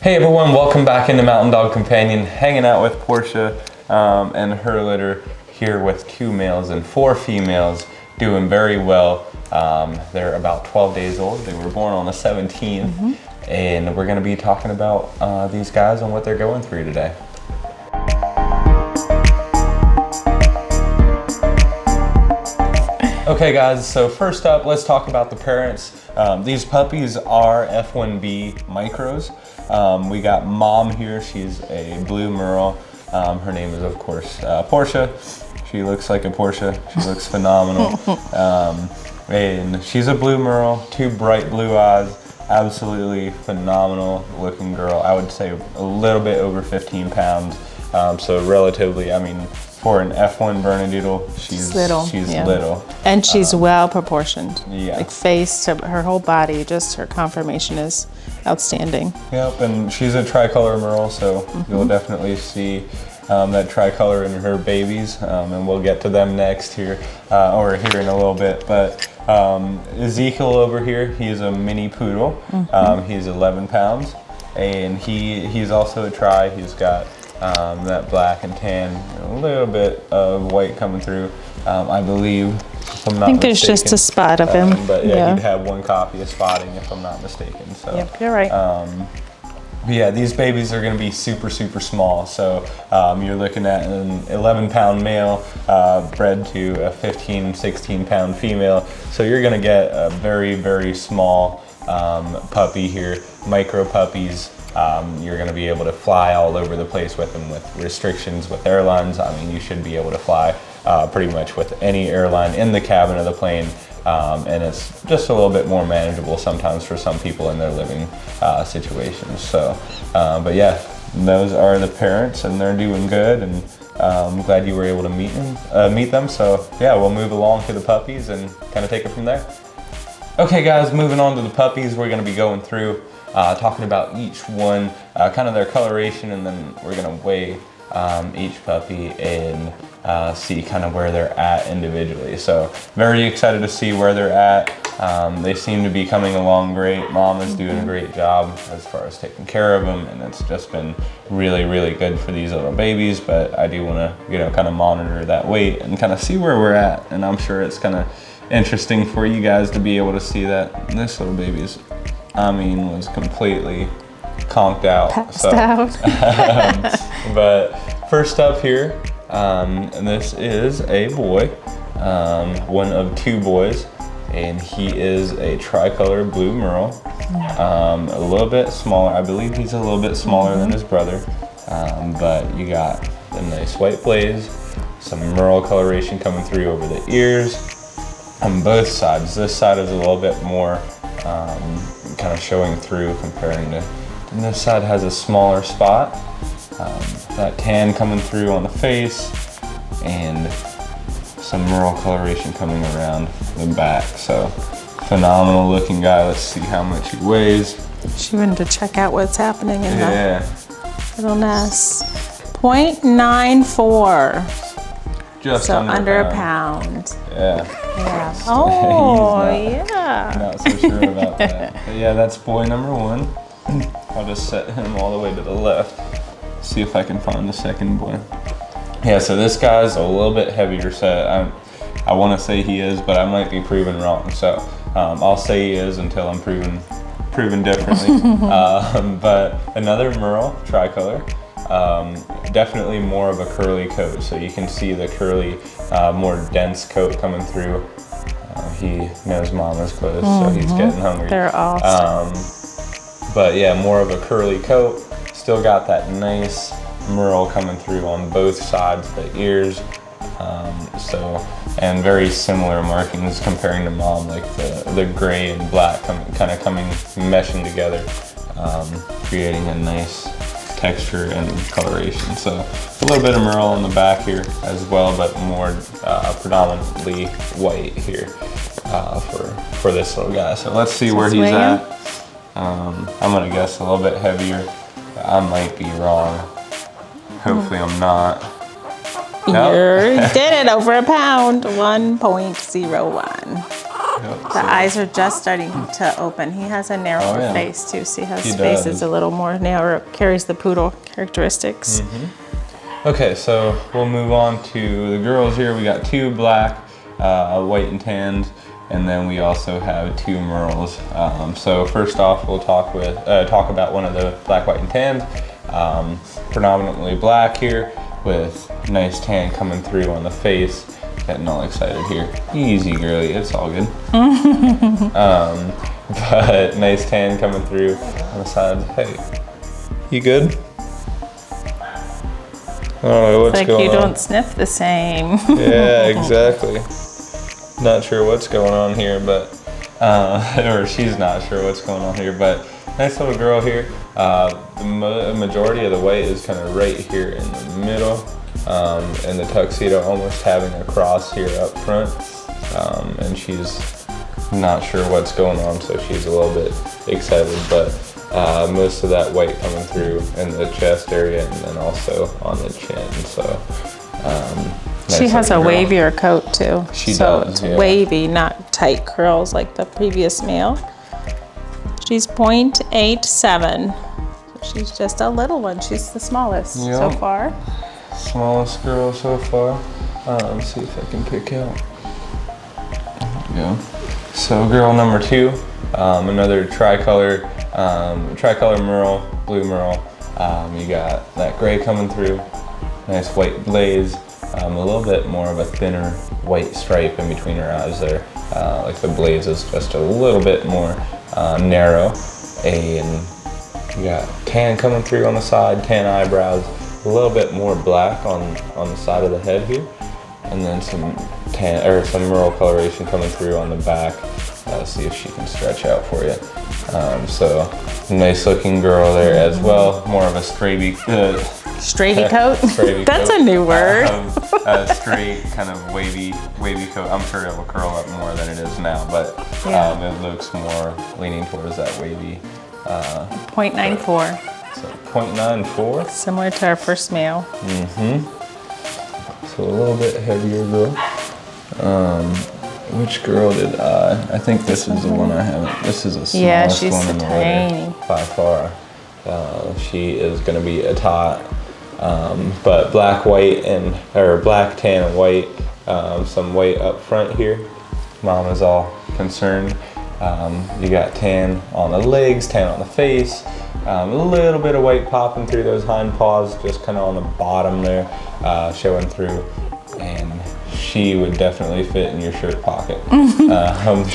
Hey everyone, welcome back into Mountain Dog Companion, hanging out with Porche and her litter here with 2 males and 4 females, doing very well. They're about 12 days old. They were born on the 17th, and we're going to be talking about these guys and what they're going through today. Okay guys, so first up, let's talk about the parents. These puppies are F1b micros. We got mom here. She's a blue merle. Her name is, of course, Porche. She looks like a Porsche. She looks phenomenal. And she's a blue merle, 2 bright blue eyes. Absolutely phenomenal looking girl. I would say a little bit over 15 pounds. So relatively, I mean, for an F1 Bernedoodle, she's little. Little. And she's well proportioned. Yeah. Like face to her whole body, just her conformation is outstanding. Yep, and she's a tricolor merle, so you'll definitely see that tricolor in her babies, and we'll get to them next here, or here in a little bit. But Ezekiel over here, he's a mini poodle. He's 11 pounds, and he's also a tri. He's got that black and tan, a little bit of white coming through, I believe, if I'm not mistaken. I think there's just a spot of him. But yeah, he'd have 1 copy of spotting if I'm not mistaken. So, yep, you're right. but yeah, these babies are going to be super small. So you're looking at an 11-pound male bred to a 15-16 pound female. So you're going to get a very small puppy here, micro puppies. You're going to be able to fly all over the place with them. With restrictions with airlines, I mean, you should be able to fly pretty much with any airline in the cabin of the plane, and it's just a little bit more manageable sometimes for some people in their living situations. So, but yeah, those are the parents, and they're doing good, and I'm glad you were able to meet them. So yeah, we'll move along to the puppies and kind of take it from there. Okay guys, moving on to the puppies, we're going to be going through talking about each one, kind of their coloration, and then we're going to weigh each puppy and see kind of where they're at individually. So very excited to see where they're at. They seem to be coming along great. Mom is doing a great job as far as taking care of them, and it's just been really good for these little babies. But I do want to, kind of monitor that weight and kind of see where we're at, and I'm sure it's kind of interesting for you guys to be able to see that this little baby's, was completely conked out. Passed out. But first up here, this is a boy, one of 2 boys, and he is a tricolor blue merle, a little bit smaller. I believe he's a little bit smaller than his brother, but you got the nice white blaze, some merle coloration coming through over the ears on both sides. This side is a little bit more kind of showing through comparing to, and this side has a smaller spot. That tan coming through on the face, and some merle coloration coming around the back. So phenomenal looking guy. Let's see how much he weighs. She went to check out what's happening in the little nest. 0.94. Just so under a pound. Yeah. Oh, Not so sure about that. But yeah, that's boy number 1. I'll just set him all the way to the left. See if I can find the second boy. Yeah, so this guy's a little bit heavier set. I want to say he is, but I might be proven wrong. So I'll say he is until I'm proven differently. But another merle, tricolor. Definitely more of a curly coat, so you can see the curly, more dense coat coming through. He knows mama's close, so he's getting hungry. They're awesome. But yeah, more of a curly coat. Still got that nice merle coming through on both sides, the ears. And very similar markings comparing to mom, like the gray and black meshing together, creating a nice texture and coloration. So a little bit of merle on the back here as well, but more predominantly white here for this little guy. So let's see where he's at. I'm gonna guess a little bit heavier. I might be wrong. Hopefully I'm not. You did it, over a pound, 1.01. The eyes are just starting to open. He has a narrower face too. See how his face is a little more narrow, carries the poodle characteristics. Okay, so we'll move on to the girls here. We got 2 black, white and tanned, and then we also have 2 merles. So first off, we'll talk about one of the black, white, and tanned. Predominantly black here with nice tan coming through on the face. Getting all excited here. Easy, girly, it's all good. But nice tan coming through on the sides. Hey, you good? Oh, what's like going on? You don't sniff the same. Yeah, exactly. Not sure what's going on here, but, or she's not sure what's going on here, but nice little girl here. The majority of the white is kind of right here in the middle. And the tuxedo almost having a cross here up front, and she's not sure what's going on, so she's a little bit excited, but most of that white coming through in the chest area and then also on the chin. So nice she has a wavier coat too. She so does, it's wavy, not tight curls like the previous male. She's 0.87. So she's just a little one. She's the smallest so far. Smallest girl so far. Let's see if I can pick out. There we go. So girl number 2, another tricolor merle, blue merle. You got that gray coming through, nice white blaze, a little bit more of a thinner white stripe in between her eyes there. Like the blaze is just a little bit more narrow, and you got tan coming through on the side, tan eyebrows. A little bit more black on the side of the head here, and then some tan or some merle coloration coming through on the back. See if she can stretch out for you. So nice looking girl there as well. More of a stravy coat. That's a new word. A straight kind of wavy coat. I'm sure it will curl up more than it is now, but it looks more leaning towards that wavy. 0.94. So 0.94. Similar to our first male. So a little bit heavier girl. Which girl did I think this is the one I haven't. This is the smallest one in the litter by far. She is going to be a tot. But black, white, or black, tan, and white. Some white up front here. Mom is all concerned. You got tan on the legs, tan on the face. A little bit of white popping through those hind paws, just kind of on the bottom there, showing through. And she would definitely fit in your shirt pocket.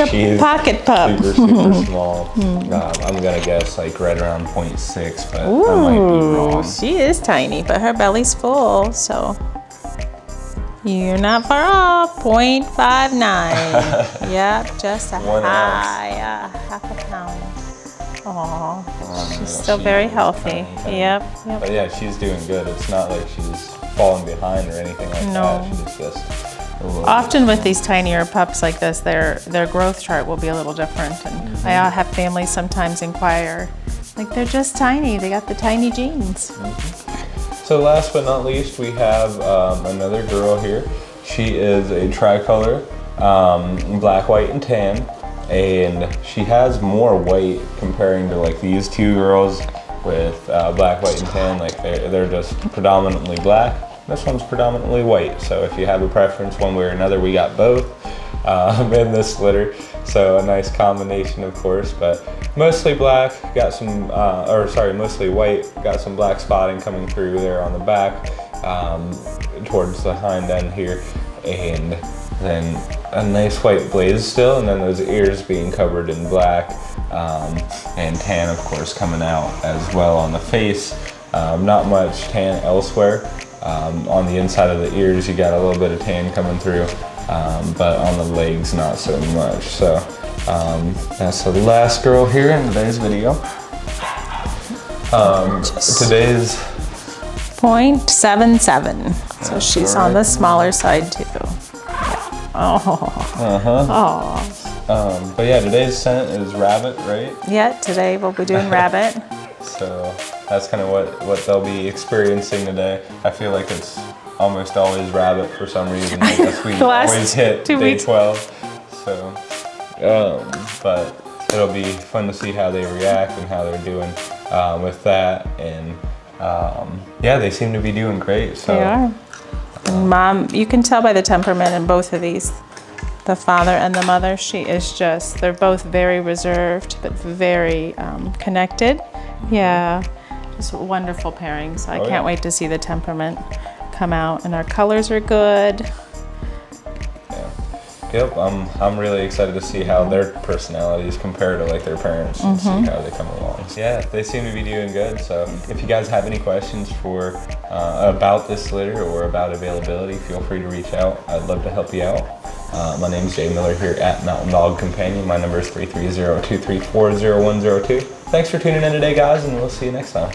She's pocket pup. Super small. I'm gonna guess like right around 0.6, but I might be wrong. She is tiny, but her belly's full, so you're not far off. 0.59. Yep, just a half a pound. Aww, she's still very healthy. Yep. But yeah, she's doing good. It's not like she's falling behind or anything like that. She's just a little Often with these tinier pups like this, their growth chart will be a little different. And I have families sometimes inquire, like they're just tiny. They got the tiny genes. So last but not least, we have another girl here. She is a tricolor, black, white, and tan. And she has more white comparing to like these 2 girls with black, white, and tan. Like they're just predominantly black. This one's predominantly white. So if you have a preference one way or another, we got both in this litter. So a nice combination, of course, but mostly black. Got some, mostly white. Got some black spotting coming through there on the back towards the hind end here, and then a nice white blaze still, and then those ears being covered in black, and tan, of course, coming out as well on the face. Not much tan elsewhere. On the inside of the ears, you got a little bit of tan coming through, but on the legs, not so much. So that's the last girl here in today's video. Today's 0.77. So she's on the smaller side too. But yeah, today's scent is rabbit, right? Yeah, today we'll be doing rabbit. So that's kind of what they'll be experiencing today. I feel like it's almost always rabbit for some reason. I guess we always hit day 12. So But it'll be fun to see how they react and how they're doing with that. And yeah, they seem to be doing great. So. They are. And Mom, you can tell by the temperament in both of these. The father and the mother, they're both very reserved, but very connected. Yeah, just wonderful pairings. I can't wait to see the temperament come out, and our colors are good. Yep, I'm really excited to see how their personalities compare to like their parents and see how they come along. So, yeah, they seem to be doing good. So if you guys have any questions for about this litter or about availability, feel free to reach out. I'd love to help you out. My name is Jay Miller here at Mountain Dog Companion. My number is 330-234-0102. Thanks for tuning in today, guys, and we'll see you next time.